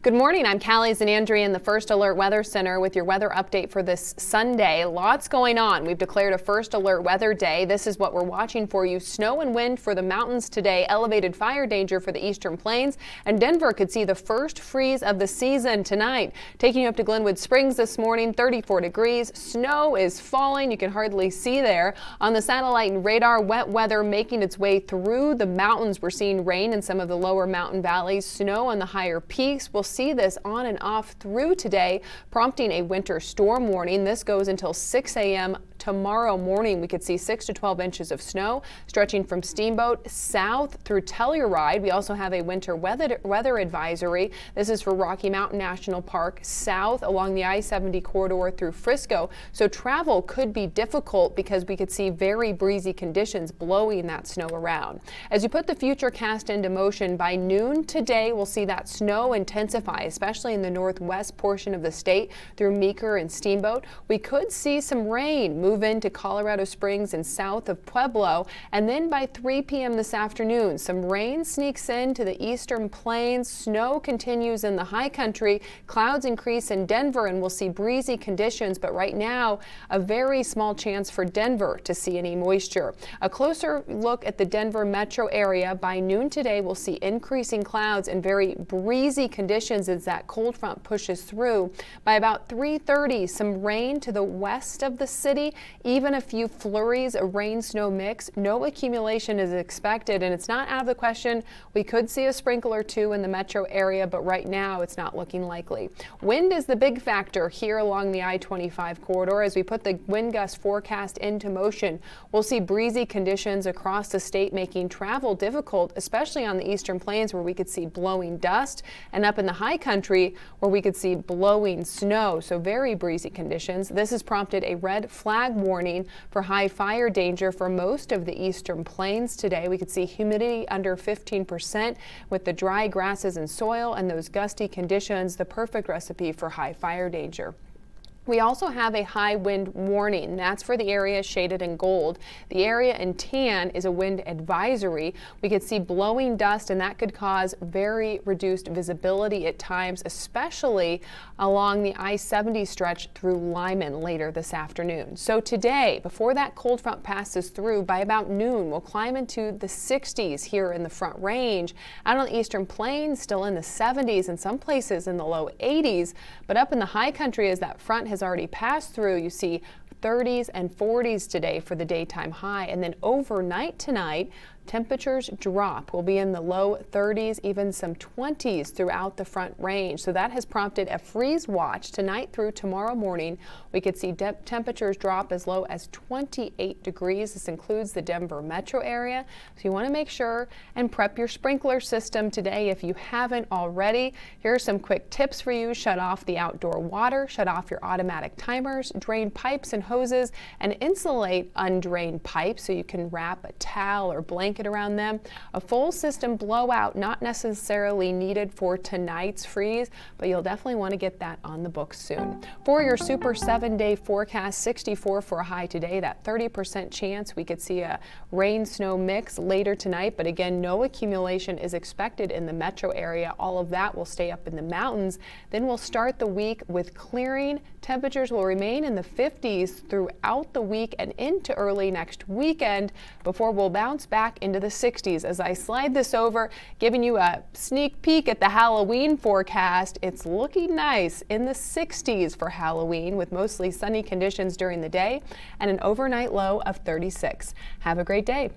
Good morning, I'm Callie Zanandrie in the First Alert Weather Center with your weather update for this Sunday. Lots going on. We've declared a First Alert Weather Day. This is what we're watching for you. Snow and wind for the mountains today, elevated fire danger for the eastern plains, and Denver could see the first freeze of the season tonight. Taking you up to Glenwood Springs this morning, 34 degrees. Snow is falling. You can hardly see there. On the satellite and radar, wet weather making its way through the mountains. We're seeing rain in some of the lower mountain valleys, snow on the higher peaks. We'll see this on and off through today, prompting a winter storm warning. This goes until 6 a.m. tomorrow morning. We could see 6 to 12 inches of snow stretching from Steamboat south through Telluride. We also have a winter weather advisory. This is for Rocky Mountain National Park south along the I-70 corridor through Frisco. So travel could be difficult because we could see very breezy conditions blowing that snow around. As you put the futurecast into motion, by noon today, we'll see that snow intensify, especially in the northwest portion of the state through Meeker and Steamboat. We could see some rain move into Colorado Springs and south of Pueblo, and then by 3 p.m. this afternoon, some rain sneaks into the eastern plains. Snow continues in the high country. Clouds increase in Denver, and we'll see breezy conditions, but right now, a very small chance for Denver to see any moisture. A closer look at the Denver metro area. By noon today, we'll see increasing clouds and very breezy conditions as that cold front pushes through. By about 3:30, some rain to the west of the city, even a few flurries, a rain-snow mix. No accumulation is expected, and it's not out of the question. We could see a sprinkle or two in the metro area, but right now it's not looking likely. Wind is the big factor here along the I-25 corridor. As we put the wind gust forecast into motion, we'll see breezy conditions across the state, making travel difficult, especially on the eastern plains where we could see blowing dust, and up in the high country where we could see blowing snow. So very breezy conditions. This has prompted a red flag warning for high fire danger for most of the eastern plains today. We could see humidity under 15% with the dry grasses and soil and those gusty conditions, the perfect recipe for high fire danger. We also have a high wind warning. That's for the area shaded in gold. The area in tan is a wind advisory. We could see blowing dust, and that could cause very reduced visibility at times, especially along the I-70 stretch through Lyman later this afternoon. So today, before that cold front passes through, by about noon, we'll climb into the 60s here in the Front Range. Out on the eastern plains, still in the 70s, and some places in the low 80s. But up in the high country, as that front has already passed through, you see 30s and 40s today for the daytime high, and then overnight tonight, temperatures drop. We'll be in the low 30s, even some 20s throughout the Front Range. So that has prompted a freeze watch tonight through tomorrow morning. We could see temperatures drop as low as 28 degrees. This includes the Denver metro area. So you want to make sure and prep your sprinkler system today if you haven't already. Here are some quick tips for you. Shut off the outdoor water, shut off your automatic timers, drain pipes and hoses, and insulate undrained pipes so you can wrap a towel or blanket around them. A full system blowout not necessarily needed for tonight's freeze, but you'll definitely want to get that on the books soon. For your super 7-day forecast, 64 for a high today, that 30% chance we could see a rain-snow mix later tonight, but again, no accumulation is expected in the metro area. All of that will stay up in the mountains. Then we'll start the week with clearing. Temperatures will remain in the 50s throughout the week and into early next weekend before we'll bounce back into the 60s. As I slide this over, giving you a sneak peek at the Halloween forecast, it's looking nice in the 60s for Halloween with mostly sunny conditions during the day and an overnight low of 36. Have a great day.